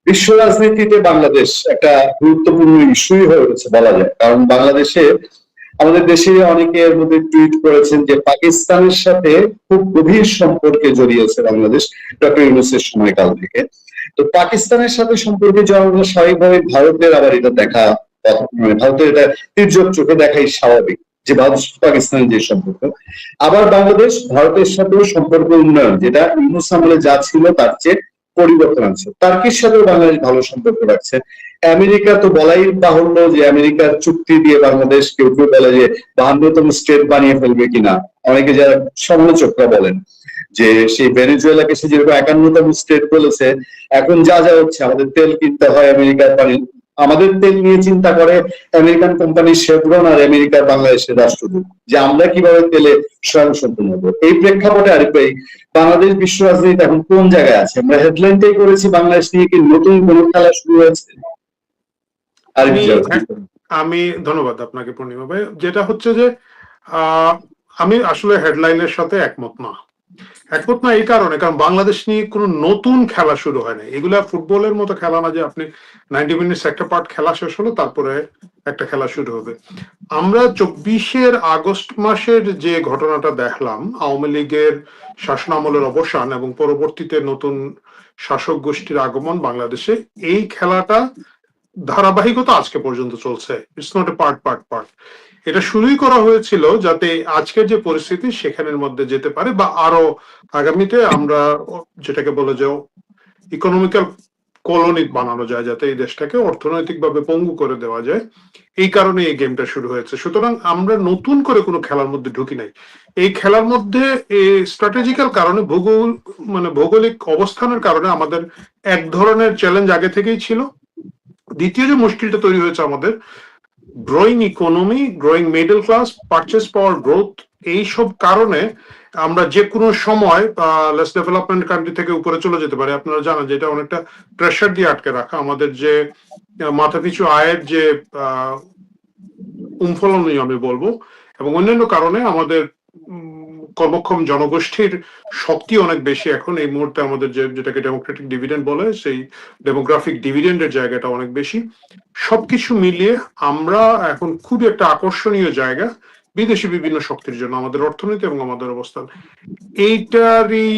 বিশ্ব রাজনীতিতে বাংলাদেশ একটা গুরুত্বপূর্ণ ইস্যুই হয়ে উঠেছে বলা যায়, কারণ বাংলাদেশে আমাদের দেশে অনেকে এর মধ্যে টুইট করেছেন যে পাকিস্তানের সাথে খুব গভীর সম্পর্কে জড়িয়েছে বাংলাদেশ ডক্টর ইউনূসের সময়কাল থেকে। তো পাকিস্তানের সাথে সম্পর্কে জড়ানো স্বাভাবিকভাবে ভারতের আবার এটা দেখা, মানে ভারতের এটা তির্যক চোখে দেখাই স্বাভাবিক যে ভারত পাকিস্তানের যে সম্পর্ক। আবার বাংলাদেশ ভারতের সাথেও সম্পর্ক উন্নয়ন, যেটা ইউনূস আমলে যা ছিল তার চেয়ে পরিবর্তন আছে। টার্কির সাথেও বাংলাদেশ ভালো সম্পর্ক রাখছে। আমেরিকা তো বলাই বাহুল্য যে আমেরিকার চুক্তি দিয়ে বাংলাদেশ, কেউ কেউ বলে যে 52তম স্টেট বানিয়ে ফেলবে কিনা। অনেকে যারা সমালোচকরা বলেন যে সেই ভেনেজুয়েলাকে সে যেরকম 51তম স্টেট বলেছে, এখন যা যা হচ্ছে আমাদের তেল কিনতে হয় আমেরিকার পানি, আমাদের তেল নিয়ে চিন্তা করে আমেরিকান কোম্পানি শেভরন আর আমেরিকার বাংলাদেশের রাষ্ট্রদূত যে আমরা কিভাবে তেলে স্বয়ংসম্পূর্ণ হবো। এই প্রেক্ষাপটে আরিফ ভাই, বাংলাদেশ বিশ্ব রাজনীতি এখন কোন জায়গায় আছে? আমরা হেডলাইনটাই করেছি বাংলাদেশ নিয়ে কি নতুন কোন খেলা শুরু হয়েছে? আমি ধন্যবাদ আপনাকে পূর্ণিমা ভাই। যেটা হচ্ছে যে আমি আসলে হেডলাইনের সাথে একমত না এই কারণে, কারণ বাংলাদেশ নিয়ে কোনো নতুন খেলা শুরু হয় না। এগুলা ফুটবলের মতো খেলা না যে আপনি 90 মিনিটস একটা পার্ট খেলা শেষ হলো তারপরে একটা খেলা শুরু হবে। আমরা 24 আগস্ট মাসের যে ঘটনাটা দেখলাম, আওয়ামী লীগের শাসনামলের অবসান এবং পরবর্তীতে নতুন শাসক গোষ্ঠীর আগমন বাংলাদেশে, এই খেলাটা ধারাবাহিকতা আজকে পর্যন্ত চলছে। It's not a part. এটা শুরুই করা হয়েছিল যাতে আজকের যে পরিস্থিতি সেখানের মধ্যে যেতে পারে, বা আরো আগামীতে আমরা যেটাকে বলে যে ইকোনমিক্যাল কলোনি বানানো যায়, যাতে এই দেশটাকে অর্থনৈতিকভাবে পঙ্গু করে দেওয়া যায়। এই কারণে এই গেমটা শুরু হয়েছে। সুতরাং আমরা নতুন করে কোনো খেলার মধ্যে ঢুকি নাই। এই খেলার মধ্যে স্ট্র্যাটেজিক্যাল কারণে, ভৌগোলিক অবস্থানের কারণে আমাদের এক ধরনের চ্যালেঞ্জ আগে থেকেই ছিল। দ্বিতীয় যে মুশকিলটা তৈরি হয়েছে আমাদের, growing economy, growing middle class, purchase পাওয়ার গ্রোথ, এইসব কারণে আমরা যে কোনো সময় লেস ডেভেলপমেন্ট কান্ট্রি থেকে উপরে চলে যেতে পারি। আপনারা জানেন যে এটা অনেকটা প্রেশার দিয়ে আটকে রাখা। আমাদের যে মাথাপিছু আয়ের যে উমফলনীয় আমি বলবো, এবং অন্যান্য কারণে আমাদের কর্মক্ষম জনগোষ্ঠীর শক্তি অনেক বেশি এখন এই মুহূর্তে। আমাদের যেটাকে ডেমোক্রেটিক ডিভিডেন্ড বলে, সেই ডেমোগ্রাফিক ডিভিডেন্ডের জায়গাটা অনেক বেশি। সবকিছু মিলিয়ে আমরা এখন খুবই একটা আকর্ষণীয় জায়গা বিদেশি বিভিন্ন শক্তির জন্য, আমাদের অর্থনীতি এবং আমাদের অবস্থান। এইটারই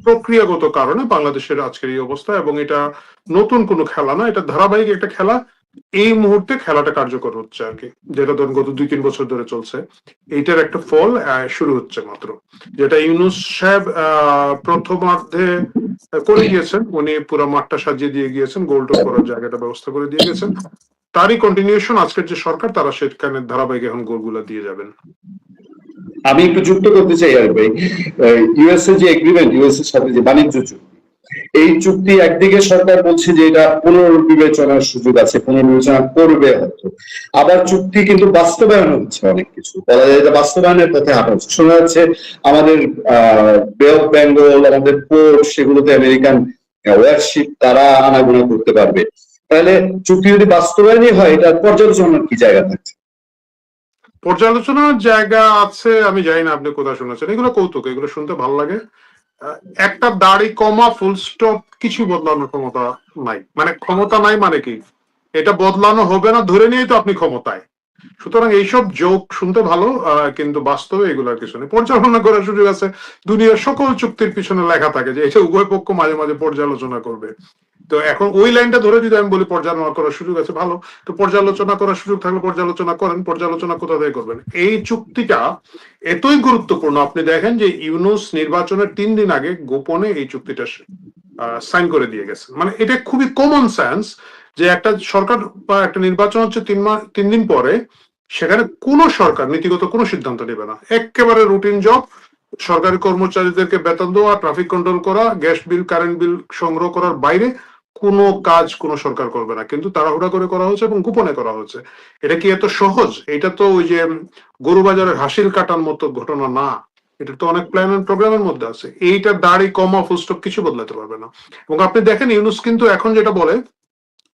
প্রক্রিয়াগত কারণে বাংলাদেশের আজকের এই অবস্থা, এবং এটা নতুন কোনো খেলা না, এটা ধারাবাহিক একটা খেলা। এই মুহূর্তে খেলাটা কার্যকর হচ্ছে আর কি, যেটা ধরুন গত 2-3 বছর ধরে চলছে। এইটার একটা ফল শুরু হচ্ছে মাত্র, যেটা ইউনূস সাহেব প্রথমার্ধে করে গিয়েছেন। উনি পুরো মাঠটা সাজিয়ে দিয়ে গিয়েছেন, গোল টোল করার জায়গাটা ব্যবস্থা করে দিয়ে গেছেন। তারই কন্টিনিউশন আজকের যে সরকার, তারা সেখানে ধারাবাহিক এখন গোলগুলা দিয়ে যাবেন। আমি একটু যুক্ত করতে চাই আর ভাই, ইউএসএ যে এগ্রিমেন্ট, ইউএসএর সাথে যে বাণিজ্য চুক্তি, এই চুক্তি একদিকে সরকার বলছে যে এটা পুনর্বিবেচনার সুযোগ আছে, পুনর্বিবেচনা করবে হয়তো। আবার চুক্তি কিন্তু বাস্তবায়ন হচ্ছে, অনেক কিছু বলা যায় যে বাস্তবায়নের পথে হাঁটা হচ্ছে। শোনা যাচ্ছে আমাদের বে অফ বেঙ্গল, আমাদের পোর্ট, সেগুলোতে আমেরিকান ওয়ারশিপ তারা আনাগোনা করতে পারবে। তাহলে চুক্তি যদি বাস্তবায়নই হয়, এটা পর্যালোচনার কি জায়গা থাকছে? পর্যালোচনার জায়গা আছে, আমি জানি না আপনি কোথায় শুনেছেন। এগুলো কৌতুক, এগুলো শুনতে ভালো লাগে। একটা দাড়ি কমা ফুল স্টপ, কিছু বদলানোর ক্ষমতা নাই। মানে ক্ষমতা নাই মানে কি, এটা বদলানো হবে না ধরে নিয়েই তো আপনি ক্ষমতায়। সুতরাং এইসব জোক শুনতে ভালো, কিন্তু বাস্তবে এগুলোর কিছু নেই। পর্যালোচনা করার সুযোগ আছে, দুনিয়ার সকল চুক্তির পিছনে লেখা থাকে যে এটা উভয় পক্ষ মাঝে মাঝে পর্যালোচনা করবে। তো এখন ওই লাইনটা ধরে যদি আমি বলি পর্যালোচনা করার সুযোগ আছে, ভালো। তো পর্যালোচনা করার সুযোগ থাকলে পর্যালোচনা করেন। পর্যালোচনা কোথা থেকে করবেন? এই চুক্তিটা এতই গুরুত্বপূর্ণ, আপনি দেখেন যে ইউনূস নির্বাচনের 3 দিন আগে গোপনে এই চুক্তিটা সাইন করে দিয়ে গেছে। মানে এটা খুবই কমন সেন্স যে একটা সরকার বা একটা নির্বাচন হচ্ছে 3 দিন পরে, সেখানে কোনো সরকার নীতিগত কোনো সিদ্ধান্ত নেবে না। একেবারে রুটিন জব, সরকারি কর্মচারীদেরকে বেতন দেওয়া, ট্রাফিক কন্ট্রোল করা, গ্যাস বিল কারেন্ট বিল সংগ্রহ করার বাইরে কোনো কাজ কোনো সরকার করবে না। কিন্তু তাড়াহুড়া করে করা হচ্ছে এবং গোপনে করা হচ্ছে। এটা কি এত সহজ? এটা তো ওই যে গরু বাজারের হাসিল কাটার মতো ঘটনা না, এটা তো অনেক প্ল্যান এন্ড প্রোগ্রামের মধ্যে আছে। এইটা দাড়ি কমা ফুল স্টপ কিছু বদলাতে পারবে না। এবং আপনি দেখেন ইউনূস কিন্তু এখন যেটা বলে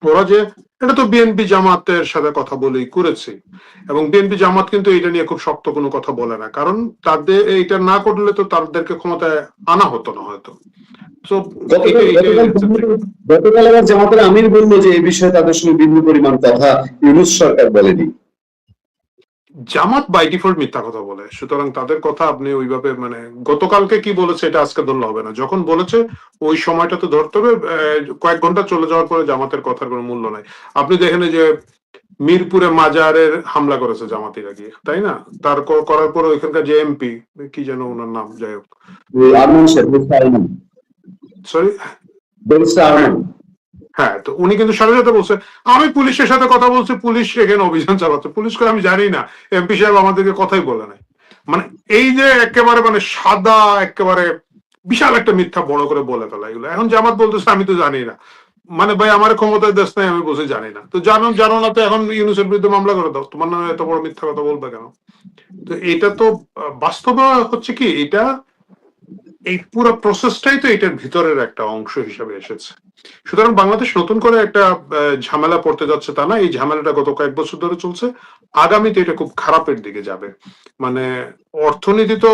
ওরা যে এটা তো বিএনপি জামাতের সাথে কথা বলেই করেছে, এবং বিএনপি জামাত কিন্তু এটা নিয়ে খুব শক্ত কোনো কথা বলে না, কারণ তাদের এটা না করলে তো তাদেরকে ক্ষমতায় আনা হতো না হয়তো। তো গতকাল গতকাল গতকাল আবার জামাতের আমির বললো যে এই বিষয়ে তাদের সঙ্গে বিন্দু পরিমাণ কথা ইউনূস সরকার বলেনি। জামাত বাই ডিফল্ট মিথ্যা কথা বলে, সুতরাং তাদের কথা আপনি ওইভাবে মানে গতকালকে কি বলেছে এটা আজকে ধরলে হবে না, যখন বলেছে ওই সময়টা তো ধরতে হবে। কয়েক ঘন্টা চলে যাওয়ার পরে জামাতের কথার কোনো মূল্য নাই। আপনি দেখেন যে মিরপুরে মাজারের হামলা করেছে জামাতিরা গিয়ে, তাই না? তার করার পরে ওইখানকার যে এমপি, কি যেন ওনার নাম, যাই হোক, আরমান সাহেব, সরি, ব্যারিস্টার হ্যাঁ আরমান। হ্যাঁ, তো উনি কিন্তু সাথে সাথে বলছে আমি পুলিশের সাথে কথা বলছি, পুলিশ এখানে অভিযান চালাচ্ছে। পুলিশ করে আমি জানি না, এমপি সাহেব আমাদেরকে কথাই বলে নাই। মানে এই যে একেবারে মানে সাদা একেবারে বিশাল একটা মিথ্যা বড় করে বলে ফেলা এগুলো। এখন জামাত বলতেছে আমি তো জানি না, মানে ভাই আমার ক্ষমতায় দেশ নাই, আমি বসে জানি না। তো জানো জানো না তো এখন ইউনূসের বিরুদ্ধে মামলা করে দাও, তোমার নামে এত বড় মিথ্যা কথা বলবে কেন? তো এটা তো বাস্তবে হচ্ছে কি, এটা এই পুরো প্রসেসটাই তো এটার ভিতরের একটা অংশ হিসাবে এসেছে। সুতরাং বাংলাদেশ নতুন করে একটা ঝামেলা পড়তে যাচ্ছে তা না, এই ঝামেলাটা গত কয়েক বছর ধরে চলছে, আগামীতে এটা খুব খারাপের দিকে যাবে। মানে অর্থনীতি তো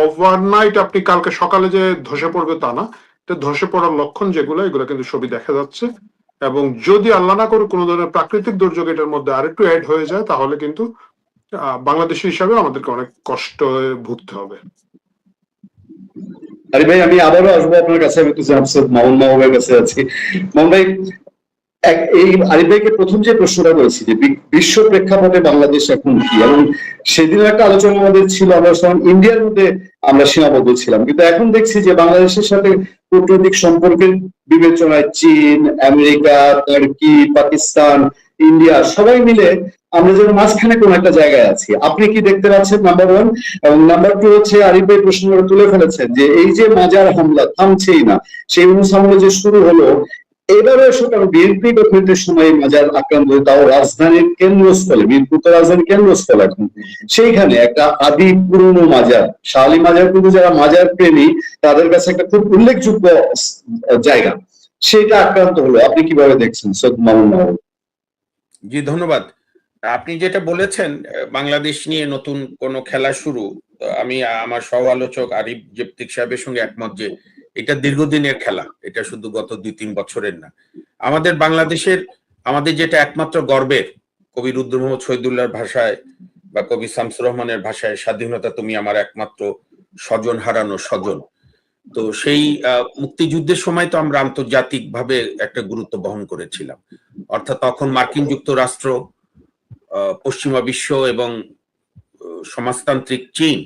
ওভারনাইট আপনি কালকে সকালে যে ধসে পড়বে তা না, এটা ধসে পড়ার লক্ষণ যেগুলো এগুলো কিন্তু সবই দেখা যাচ্ছে। এবং যদি আল্লাহ না করে কোনো ধরনের প্রাকৃতিক দুর্যোগ এটার মধ্যে আরেকটু অ্যাড হয়ে যায়, তাহলে কিন্তু বাংলাদেশি হিসাবে আমাদেরকে অনেক কষ্ট ভুগতে হবে। আরে ভাই, আমি আবারও আসবো আপনার কাছে। আমি তো জামশেদ মামুন মাহবুবের কাছে আছি। মামুন ভাই, এই আরিফ ভাইকে প্রথম যে প্রশ্নটা করেছি যে বিশ্ব প্রেক্ষাপটে বাংলাদেশ এখন কি, এবং সেদিনও একটা আলোচনা আমাদের ছিল, আমরা ইন্ডিয়ার মধ্যে আমরা সীমাবদ্ধ ছিলাম, কিন্তু এখন দেখছি যে বাংলাদেশের সাথে কূটনৈতিক সম্পর্কের বিবেচনায় চীন, আমেরিকা, তুর্কি, পাকিস্তান, ইন্ডিয়া সবাই মিলে আমরা যেন মাঝখানে কোন একটা জায়গায় আছি। আপনি কি দেখতে পাচ্ছেন, নাম্বার ওয়ান? এবং নাম্বার টু হচ্ছে, আরিফ ভাই প্রশ্নটা তুলে ফেলেছেন যে এই যে মাজার হামলা থামছেই না, সেই হামলা যে শুরু হলো, এবারে সরকার বিএনপি গভর্নমেন্টের সময় মাজার আক্রান্ত হয়ে, তাও রাজধানীর কেন্দ্রস্থলে, মিরপুর তো রাজধানীর কেন্দ্রস্থল এখন, সেইখানে একটা আদি পুরনো মাজার, শাহ মাজার, কিন্তু যারা মাজার প্রেমী তাদের কাছে একটা খুব উল্লেখযোগ্য জায়গা, সেটা আক্রান্ত হলো। আপনি কিভাবে দেখছেন সৈয়দ মামুন মাহবুব? জি, ধন্যবাদ। আপনি যেটা বলেছেন বাংলাদেশ নিয়ে নতুন কোন খেলা শুরু, আমি আমার সহ আলোচক আরিফ জেপ্তিক সাহেবের সঙ্গে একমত যে এটা দীর্ঘদিনের খেলা, এটা শুধু গত 2-3 বছরের না। আমাদের বাংলাদেশের আমাদের যেটা একমাত্র গর্বের, কবি রুদ্র মোহাম্মদ শহীদুল্লাহর ভাষায় বা কবি শামসুর রহমানের ভাষায়, স্বাধীনতা তুমি আমার একমাত্র স্বজন হারানো স্বজন। তো সেই মুক্তিযুদ্ধের সময় তো আমরা আন্তর্জাতিক ভাবে একটা গুরুত্ব বহন করেছিলাম। অর্থাৎ তখন মার্কিন যুক্তরাষ্ট্র, পশ্চিমা বিশ্ব এবং সমাজতান্ত্রিক চীন,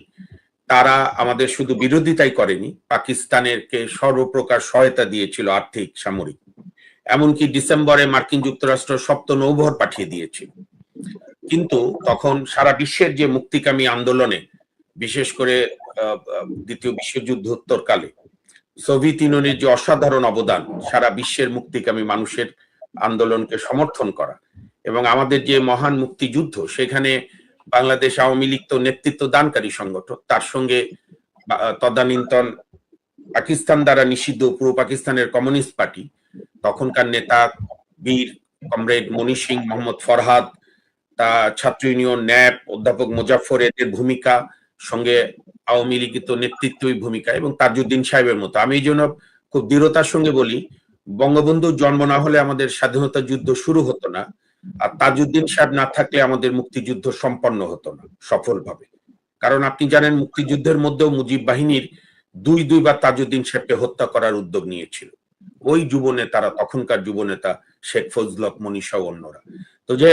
তারা আমাদের শুধু বিরোধিতাই করেনি, পাকিস্তানেরকে সর্বপ্রকার সহায়তা দিয়েছিল, আর্থিক, সামরিক। এমনকি ডিসেম্বরে মার্কিন যুক্তরাষ্ট্র 7ম নৌবহর পাঠিয়ে দিয়েছিল। কিন্তু তখন সারা বিশ্বের যে মুক্তিকামী আন্দোলনে, বিশেষ করে দ্বিতীয় বিশ্বযুদ্ধোত্তরকালে সোভিয়েত ইউনিয়নের যে অসাধারণ অবদান, সারা বিশ্বের মুক্তিকামী মানুষের আন্দোলনকে সমর্থন করা, এবং আমাদের যে মহান মুক্তিযুদ্ধ, সেখানে বাংলাদেশ আওয়ামী লীগ তো নেতৃত্ব দানকারী সংগঠন, তার সঙ্গে তদানীন্তন পাকিস্তান দ্বারা নিষিদ্ধ পূর্ব পাকিস্তানের কমিউনিস্ট পার্টি, তখনকার নেতা বীর কমরেড মনি সিং, মোহাম্মদ ফরহাদ, তা ছাত্র ইউনিয়ন, ন্যাপ, অধ্যাপক মুজাফফর, এদের ভূমিকা, সঙ্গে আওয়ামী লীগিত নেতৃত্বই ভূমিকা, এবং তাজউদ্দিন সাহেবের মতো। আমি এই জন্য খুব দৃঢ়তার সঙ্গে বলি, বঙ্গবন্ধুর জন্ম না হলে আমাদের স্বাধীনতা যুদ্ধ শুরু হতো না, আর তাজউদ্দিন সাহেব না থাকলে আমাদের মুক্তিযুদ্ধ সম্পন্ন হতো না সফলভাবে। কারণ আপনি জানেন, মুক্তিযুদ্ধের মধ্যেও মুজিব বাহিনীর দুইবার তাজউদ্দিন সাহেবকে হত্যা করার উদ্যোগ নিয়েছিল ওই যুবনেতারা, তখনকার যুবনেতা শেখ ফজল হক, মনীষা ও অন্যরা। তো যে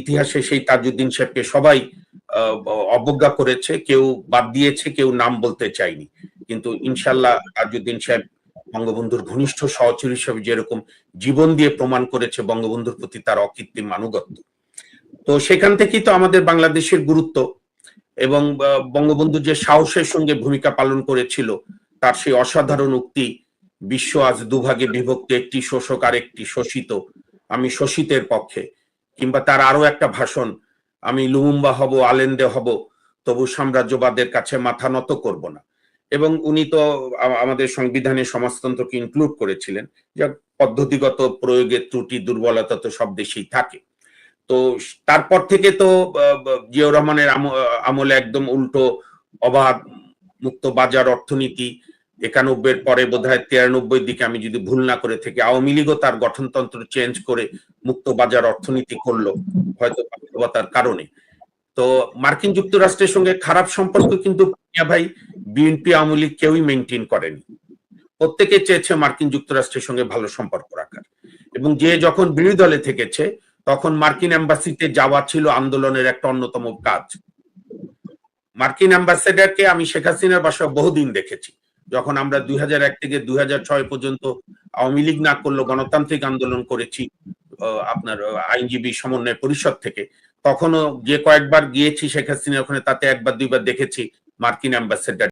ইতিহাসে সেই তাজউদ্দিন সাহেবকে সবাই অবজ্ঞা করেছে, কেউ বাদ দিয়েছে, কেউ নাম বলতে চায়নি। কিন্তু ইনশাল্লাহ তাজউদ্দিন সাহেব বঙ্গবন্ধুর ঘনিষ্ঠ সহচর হিসেবে যেরকম জীবন দিয়ে প্রমাণ করেছে বঙ্গবন্ধুর প্রতি তার অকৃত্রিম আনুগত্য, তো সেখান থেকেই তো আমাদের বাংলাদেশের গুরুত্ব। এবং বঙ্গবন্ধু যে সাহসের সঙ্গে ভূমিকা পালন করেছিল, তার সেই অসাধারণ উক্তি, বিশ্ব আজ দুভাগে বিভক্ত, একটি শোষক আর একটি শোষিত, আমি শোষিতের পক্ষে, কিংবা তার আরো একটা ভাষণ, আমি লুমুম্বা হব, আলেন্দে হব, তবু সাম্রাজ্যবাদের কাছে মাথা নত করব না। এবং উনি তো আমাদের সংবিধানে সমাজতন্ত্রকে ইনক্লুড করেছিলেন। পদ্ধতিগত প্রয়োগের ত্রুটি দুর্বলতা তো সব দেশেই থাকে। তো তারপর থেকে তো জিয়াউর রহমানের আমলে একদম উল্টো অবাধ মুক্ত বাজার অর্থনীতি, 91-এর পরে বোধহয় 93-এর দিকে আমি যদি ভুল না করে থাকি আওয়ামী লীগও তার গঠনতন্ত্র চেঞ্জ করে মুক্ত বাজার অর্থনীতি করলো, হয়তো বাস্তবতার কারণে। তো মার্কিন যুক্তরাষ্ট্রের সঙ্গে খারাপ সম্পর্ক কিন্তু ভাই বিএনপি আওয়ামী লীগ কেউই মেনটেন করেনি। প্রত্যেকে চেয়েছে মার্কিন যুক্তরাষ্ট্রের সঙ্গে ভালো সম্পর্ক রাখার, এবং যে যখন বিরোধী দলে থেকেছে তখন মার্কিন এম্বাসিতে যাওয়া ছিল আন্দোলনের একটা অন্যতম কাজ। মার্কিন অ্যাম্বাসেডারকে আমি শেখ হাসিনার বাসায় বহুদিন দেখেছি, যখন আমরা 2001 থেকে 2006 পর্যন্ত আওয়ামী লীগ না করলেও গণতান্ত্রিক আন্দোলন করেছি আপনার আইনজীবী সমন্বয় পরিষদ থেকে, তখনও যে কয়েকবার গিয়েছি শেখ হাসিনা ওখানে, তাতে একবার দুইবার দেখেছি মার্কিন অ্যাম্বাসেডার